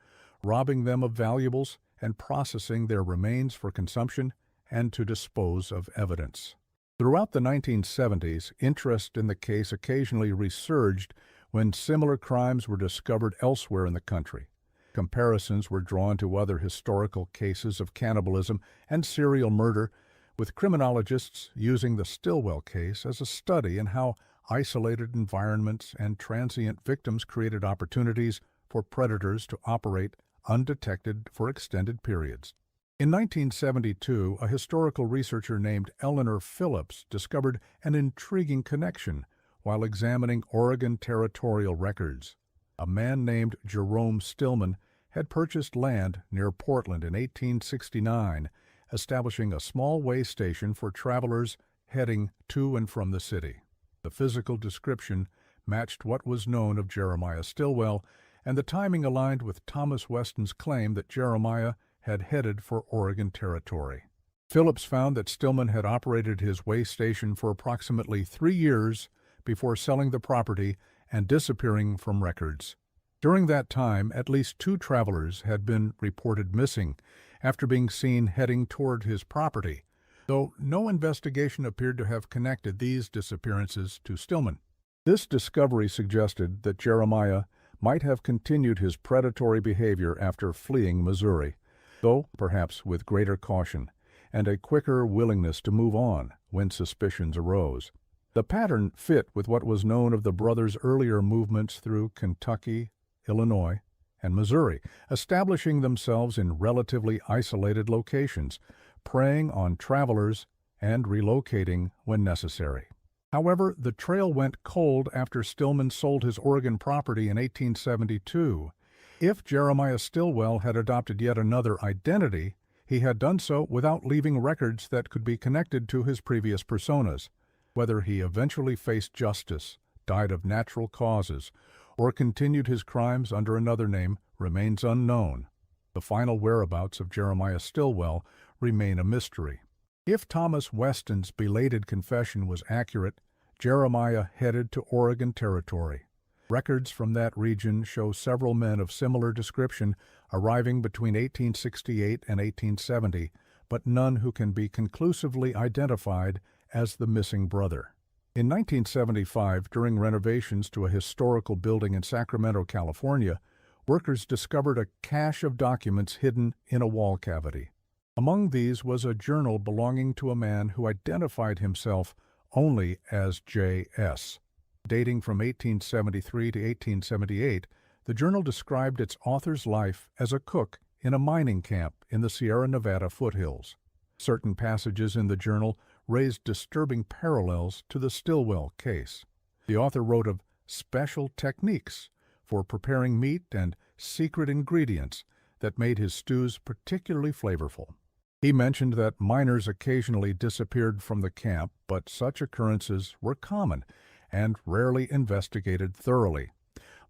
robbing them of valuables and processing their remains for consumption and to dispose of evidence. Throughout the 1970s, interest in the case occasionally resurged when similar crimes were discovered elsewhere in the country. Comparisons were drawn to other historical cases of cannibalism and serial murder, with criminologists using the Stillwell case as a study in how isolated environments and transient victims created opportunities for predators to operate undetected for extended periods. In 1972, a historical researcher named Eleanor Phillips discovered an intriguing connection while examining Oregon territorial records. A man named Jerome Stillman had purchased land near Portland in 1869, establishing a small way station for travelers heading to and from the city. The physical description matched what was known of Jeremiah Stillwell, and the timing aligned with Thomas Weston's claim that Jeremiah had headed for Oregon territory. Phillips found that Stillman had operated his way station for approximately 3 years before selling the property and disappearing from records. During that time, at least 2 travelers had been reported missing after being seen heading toward his property, though no investigation appeared to have connected these disappearances to Stillman. This discovery suggested that Jeremiah might have continued his predatory behavior after fleeing Missouri, though perhaps with greater caution and a quicker willingness to move on when suspicions arose. The pattern fit with what was known of the brothers' earlier movements through Kentucky, Illinois, and Missouri, establishing themselves in relatively isolated locations, preying on travelers and relocating when necessary. However, the trail went cold after Stillman sold his Oregon property in 1872. If Jeremiah Stilwell had adopted yet another identity, he had done so without leaving records that could be connected to his previous personas. Whether he eventually faced justice, died of natural causes, or continued his crimes under another name remains unknown. The final whereabouts of Jeremiah Stilwell remain a mystery. If Thomas Weston's belated confession was accurate, Jeremiah headed to Oregon Territory. Records from that region show several men of similar description arriving between 1868 and 1870, but none who can be conclusively identified as the missing brother. In 1975, during renovations to a historical building in Sacramento, California, workers discovered a cache of documents hidden in a wall cavity. Among these was a journal belonging to a man who identified himself only as J.S. Dating from 1873 to 1878, the journal described its author's life as a cook in a mining camp in the Sierra Nevada foothills. Certain passages in the journal raised disturbing parallels to the Stilwell case. The author wrote of special techniques for preparing meat and secret ingredients that made his stews particularly flavorful. He mentioned that miners occasionally disappeared from the camp, but such occurrences were common and rarely investigated thoroughly.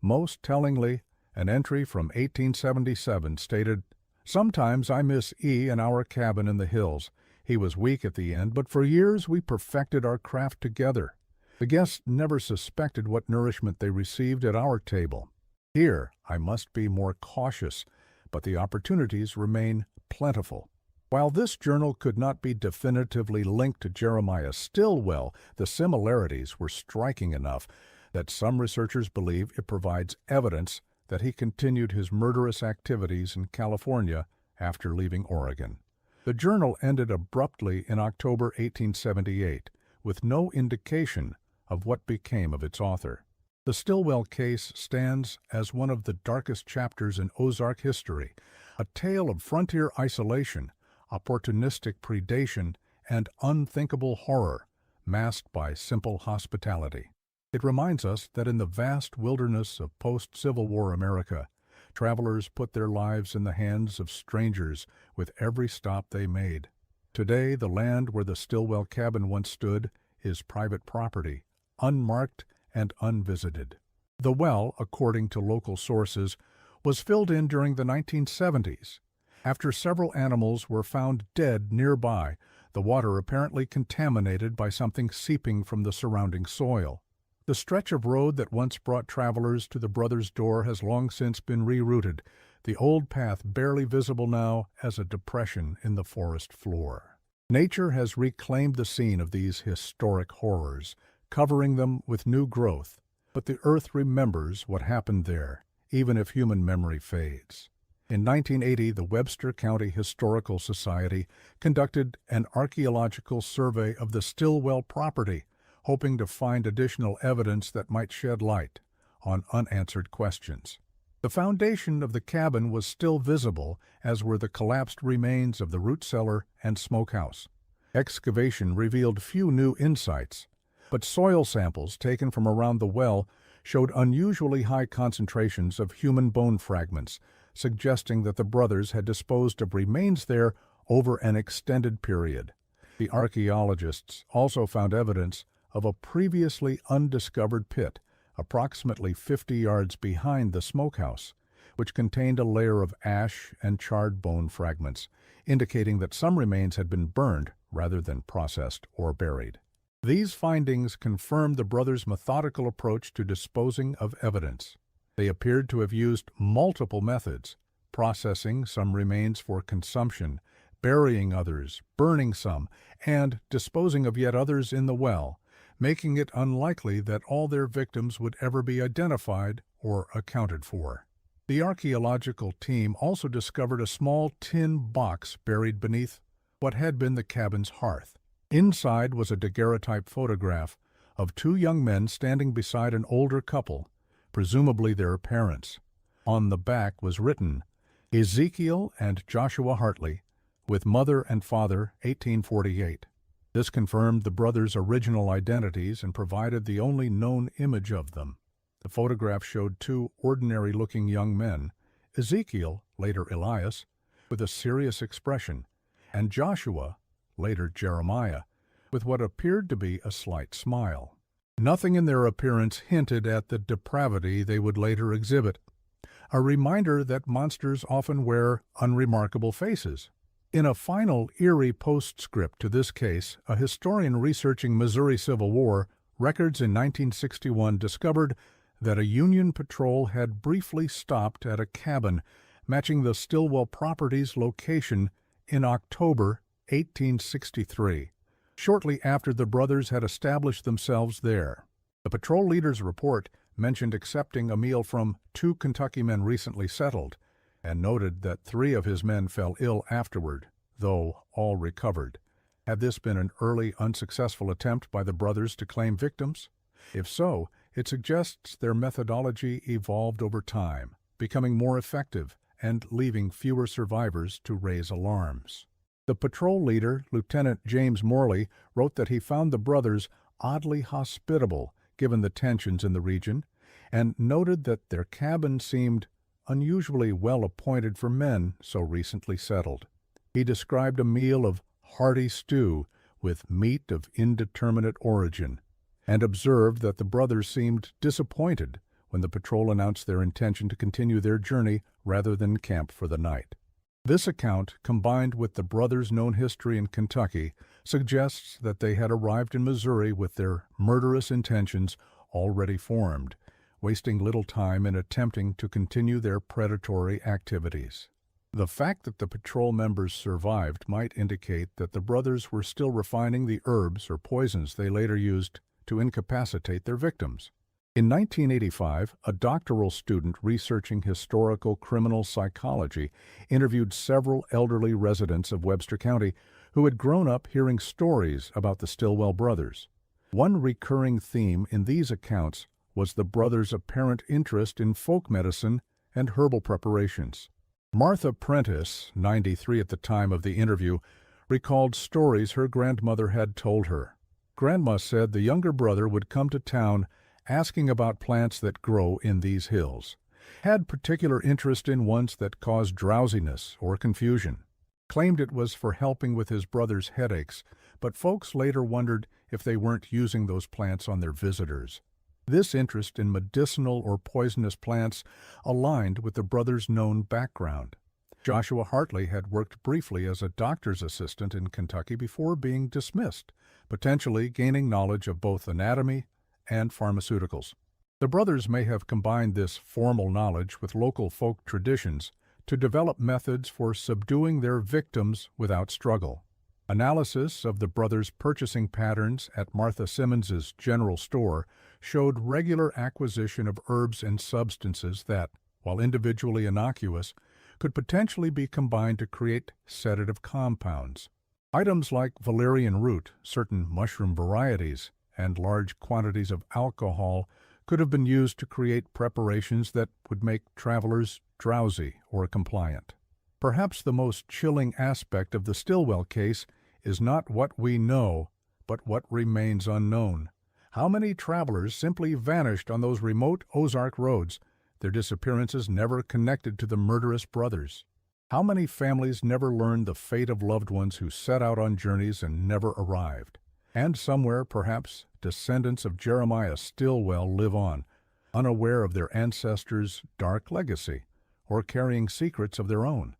Most tellingly, an entry from 1877 stated, "Sometimes I miss E in our cabin in the hills. He was weak at the end, but for years we perfected our craft together. The guests never suspected what nourishment they received at our table. Here I must be more cautious, but the opportunities remain plentiful." While this journal could not be definitively linked to Jeremiah Stilwell, the similarities were striking enough that some researchers believe it provides evidence that he continued his murderous activities in California after leaving Oregon. The journal ended abruptly in October 1878, with no indication of what became of its author. The Stilwell case stands as one of the darkest chapters in Ozark history, a tale of frontier isolation, opportunistic predation, and unthinkable horror, masked by simple hospitality. It reminds us that in the vast wilderness of post-Civil War America, travelers put their lives in the hands of strangers with every stop they made. Today, the land where the Stilwell cabin once stood is private property, unmarked and unvisited. The well, according to local sources, was filled in during the 1970s. After several animals were found dead nearby, the water apparently contaminated by something seeping from the surrounding soil. The stretch of road that once brought travelers to the brothers' door has long since been rerouted, the old path barely visible now as a depression in the forest floor. Nature has reclaimed the scene of these historic horrors, covering them with new growth, but the earth remembers what happened there, even if human memory fades. In 1980, the Webster County Historical Society conducted an archaeological survey of the Stilwell property, hoping to find additional evidence that might shed light on unanswered questions. The foundation of the cabin was still visible, as were the collapsed remains of the root cellar and smokehouse. Excavation revealed few new insights, but soil samples taken from around the well showed unusually high concentrations of human bone fragments, suggesting that the brothers had disposed of remains there over an extended period. The archaeologists also found evidence of a previously undiscovered pit, approximately 50 yards behind the smokehouse, which contained a layer of ash and charred bone fragments, indicating that some remains had been burned rather than processed or buried. These findings confirmed the brothers' methodical approach to disposing of evidence. They appeared to have used multiple methods, processing some remains for consumption, burying others, burning some, and disposing of yet others in the well, making it unlikely that all their victims would ever be identified or accounted for. The archaeological team also discovered a small tin box buried beneath what had been the cabin's hearth. Inside was a daguerreotype photograph of two young men standing beside an older couple, presumably their parents. On the back was written, Ezekiel and Joshua Hartley, with mother and father, 1848. This confirmed the brothers' original identities and provided the only known image of them. The photograph showed two ordinary-looking young men, Ezekiel, later Elias, with a serious expression, and Joshua, later Jeremiah, with what appeared to be a slight smile. Nothing in their appearance hinted at the depravity they would later exhibit, a reminder that monsters often wear unremarkable faces. In a final eerie postscript to this case, a historian researching Missouri Civil War records in 1961 discovered that a Union patrol had briefly stopped at a cabin matching the Stilwell property's location in October 1863, shortly after the brothers had established themselves there. The patrol leader's report mentioned accepting a meal from two Kentucky men recently settled, and noted that 3 of his men fell ill afterward, though all recovered. Had this been an early, unsuccessful attempt by the brothers to claim victims? If so, it suggests their methodology evolved over time, becoming more effective and leaving fewer survivors to raise alarms. The patrol leader, Lieutenant James Morley, wrote that he found the brothers oddly hospitable given the tensions in the region, and noted that their cabin seemed unusually well appointed for men so recently settled. He described a meal of hearty stew with meat of indeterminate origin, and observed that the brothers seemed disappointed when the patrol announced their intention to continue their journey rather than camp for the night. This account, combined with the brothers' known history in Kentucky, suggests that they had arrived in Missouri with their murderous intentions already formed, wasting little time in attempting to continue their predatory activities. The fact that the patrol members survived might indicate that the brothers were still refining the herbs or poisons they later used to incapacitate their victims. In 1985, a doctoral student researching historical criminal psychology interviewed several elderly residents of Webster County who had grown up hearing stories about the Stilwell brothers. One recurring theme in these accounts was the brothers' apparent interest in folk medicine and herbal preparations. Martha Prentice, 93 at the time of the interview, recalled stories her grandmother had told her. Grandma said the younger brother would come to town asking about plants that grow in these hills, had particular interest in ones that caused drowsiness or confusion, claimed it was for helping with his brother's headaches, but folks later wondered if they weren't using those plants on their visitors. This interest in medicinal or poisonous plants aligned with the brothers' known background. Joshua Hartley had worked briefly as a doctor's assistant in Kentucky before being dismissed, potentially gaining knowledge of both anatomy and pharmaceuticals. The brothers may have combined this formal knowledge with local folk traditions to develop methods for subduing their victims without struggle. Analysis of the brothers' purchasing patterns at Martha Simmons's general store showed regular acquisition of herbs and substances that, while individually innocuous, could potentially be combined to create sedative compounds. Items like valerian root, certain mushroom varieties, and large quantities of alcohol could have been used to create preparations that would make travelers drowsy or compliant. Perhaps the most chilling aspect of the Stilwell case is not what we know, but what remains unknown. How many travelers simply vanished on those remote Ozark roads, their disappearances never connected to the murderous brothers? How many families never learned the fate of loved ones who set out on journeys and never arrived? And somewhere, perhaps, descendants of Jeremiah Stilwell live on, unaware of their ancestors' dark legacy, or carrying secrets of their own.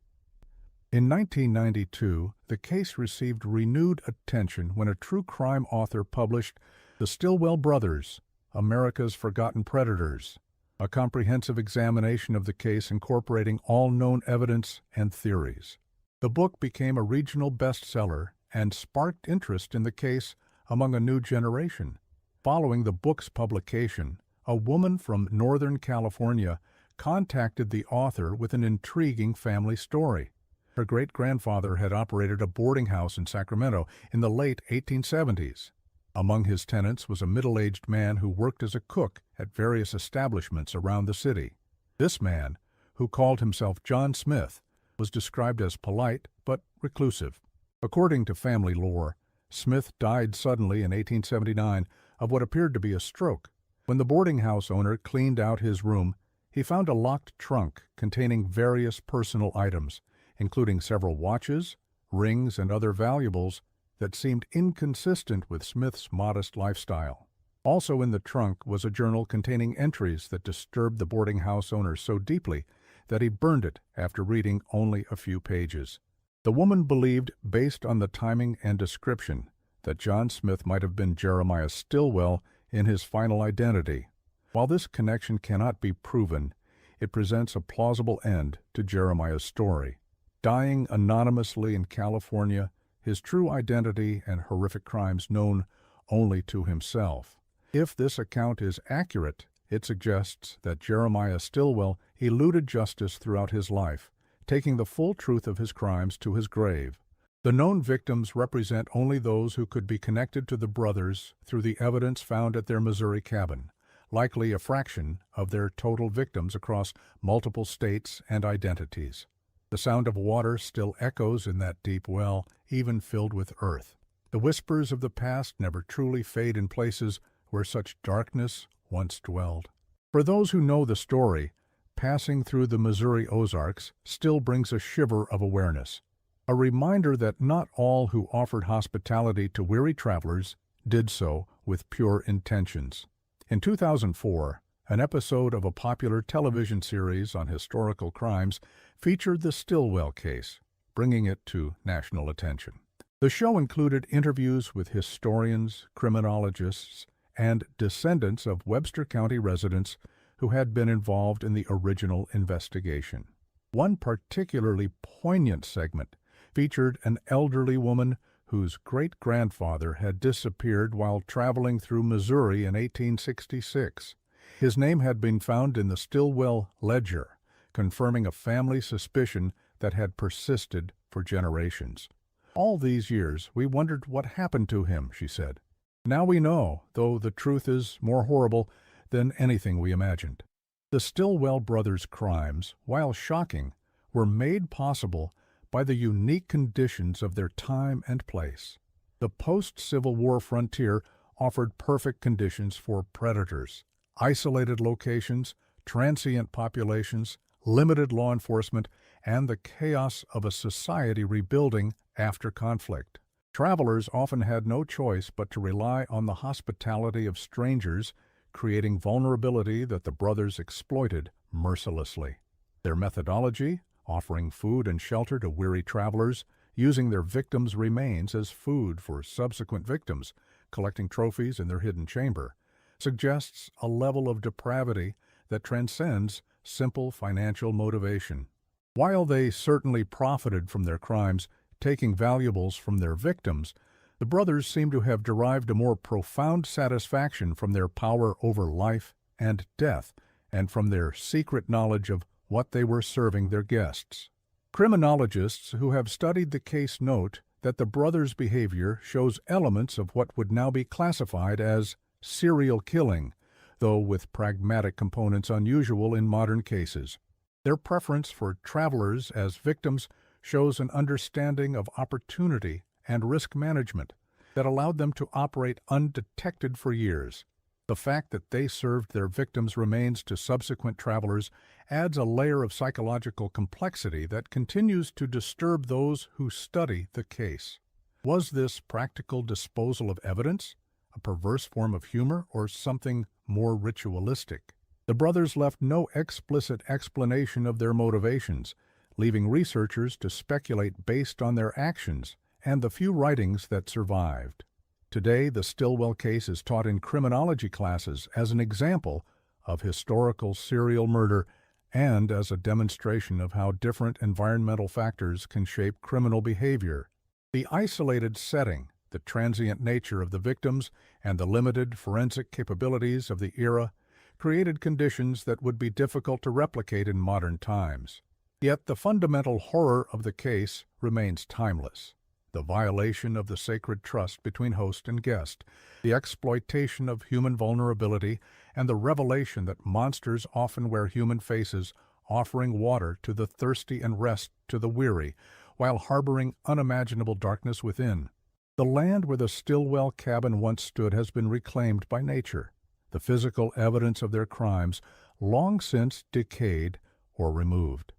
In 1992, the case received renewed attention when a true crime author published The Stilwell Brothers, America's Forgotten Predators, a comprehensive examination of the case incorporating all known evidence and theories. The book became a regional bestseller and sparked interest in the case among a new generation. Following the book's publication, a woman from Northern California contacted the author with an intriguing family story. Her great-grandfather had operated a boarding house in Sacramento in the late 1870s. Among his tenants was a middle-aged man who worked as a cook at various establishments around the city. This man, who called himself John Smith, was described as polite but reclusive. According to family lore, Smith died suddenly in 1879 of what appeared to be a stroke. When the boarding house owner cleaned out his room, he found a locked trunk containing various personal items, including several watches, rings, and other valuables that seemed inconsistent with Smith's modest lifestyle. Also in the trunk was a journal containing entries that disturbed the boarding house owner so deeply that he burned it after reading only a few pages. The woman believed, based on the timing and description, that John Smith might have been Jeremiah Stilwell in his final identity. While this connection cannot be proven, it presents a plausible end to Jeremiah's story. Dying anonymously in California, his true identity and horrific crimes known only to himself. If this account is accurate, it suggests that Jeremiah Stilwell eluded justice throughout his life, taking the full truth of his crimes to his grave. The known victims represent only those who could be connected to the brothers through the evidence found at their Missouri cabin, likely a fraction of their total victims across multiple states and identities. The sound of water still echoes in that deep well, even filled with earth. The whispers of the past never truly fade in places where such darkness once dwelled. For those who know the story, passing through the Missouri Ozarks still brings a shiver of awareness, a reminder that not all who offered hospitality to weary travelers did so with pure intentions. In 2004, an episode of a popular television series on historical crimes featured the Stilwell case, bringing it to national attention. The show included interviews with historians, criminologists, and descendants of Webster County residents who had been involved in the original investigation. One particularly poignant segment featured an elderly woman whose great-grandfather had disappeared while traveling through Missouri in 1866. His name had been found in the Stilwell ledger, confirming a family suspicion that had persisted for generations. "All these years we wondered what happened to him," she said. "Now we know, though the truth is more horrible than anything we imagined." The Stilwell brothers' crimes, while shocking, were made possible by the unique conditions of their time and place. The post-Civil War frontier offered perfect conditions for predators: isolated locations, transient populations, limited law enforcement, and the chaos of a society rebuilding after conflict. Travelers often had no choice but to rely on the hospitality of strangers, creating vulnerability that the brothers exploited mercilessly. Their methodology, offering food and shelter to weary travelers, using their victims' remains as food for subsequent victims, collecting trophies in their hidden chamber, suggests a level of depravity that transcends simple financial motivation. While they certainly profited from their crimes, taking valuables from their victims, the brothers seem to have derived a more profound satisfaction from their power over life and death, and from their secret knowledge of what they were serving their guests. Criminologists who have studied the case note that the brothers' behavior shows elements of what would now be classified as serial killing, though with pragmatic components unusual in modern cases. Their preference for travelers as victims shows an understanding of opportunity and risk management that allowed them to operate undetected for years. The fact that they served their victims' remains to subsequent travelers adds a layer of psychological complexity that continues to disturb those who study the case. Was this practical disposal of evidence a perverse form of humor or something more ritualistic? The brothers left no explicit explanation of their motivations, leaving researchers to speculate based on their actions and the few writings that survived. Today, the Stilwell case is taught in criminology classes as an example of historical serial murder and as a demonstration of how different environmental factors can shape criminal behavior. The isolated setting, the transient nature of the victims, and the limited forensic capabilities of the era created conditions that would be difficult to replicate in modern times. Yet the fundamental horror of the case remains timeless. The violation of the sacred trust between host and guest, the exploitation of human vulnerability, and the revelation that monsters often wear human faces, offering water to the thirsty and rest to the weary, while harboring unimaginable darkness within. The land where the Stillwell cabin once stood has been reclaimed by nature, the physical evidence of their crimes long since decayed or removed.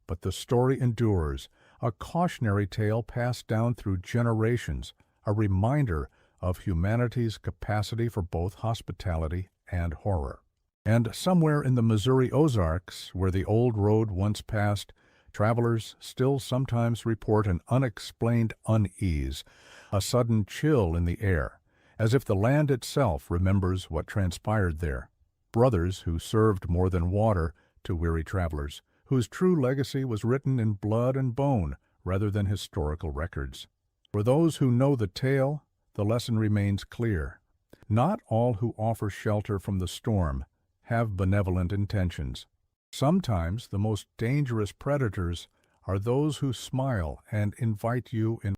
But the story endures, a cautionary tale passed down through generations, a reminder of humanity's capacity for both hospitality and horror. And somewhere in the Missouri Ozarks, where the old road once passed, travelers still sometimes report an unexplained unease, a sudden chill in the air, as if the land itself remembers what transpired there. Brothers who served more than water to weary travelers, whose true legacy was written in blood and bone rather than historical records. For those who know the tale, the lesson remains clear. Not all who offer shelter from the storm have benevolent intentions. Sometimes the most dangerous predators are those who smile and invite you in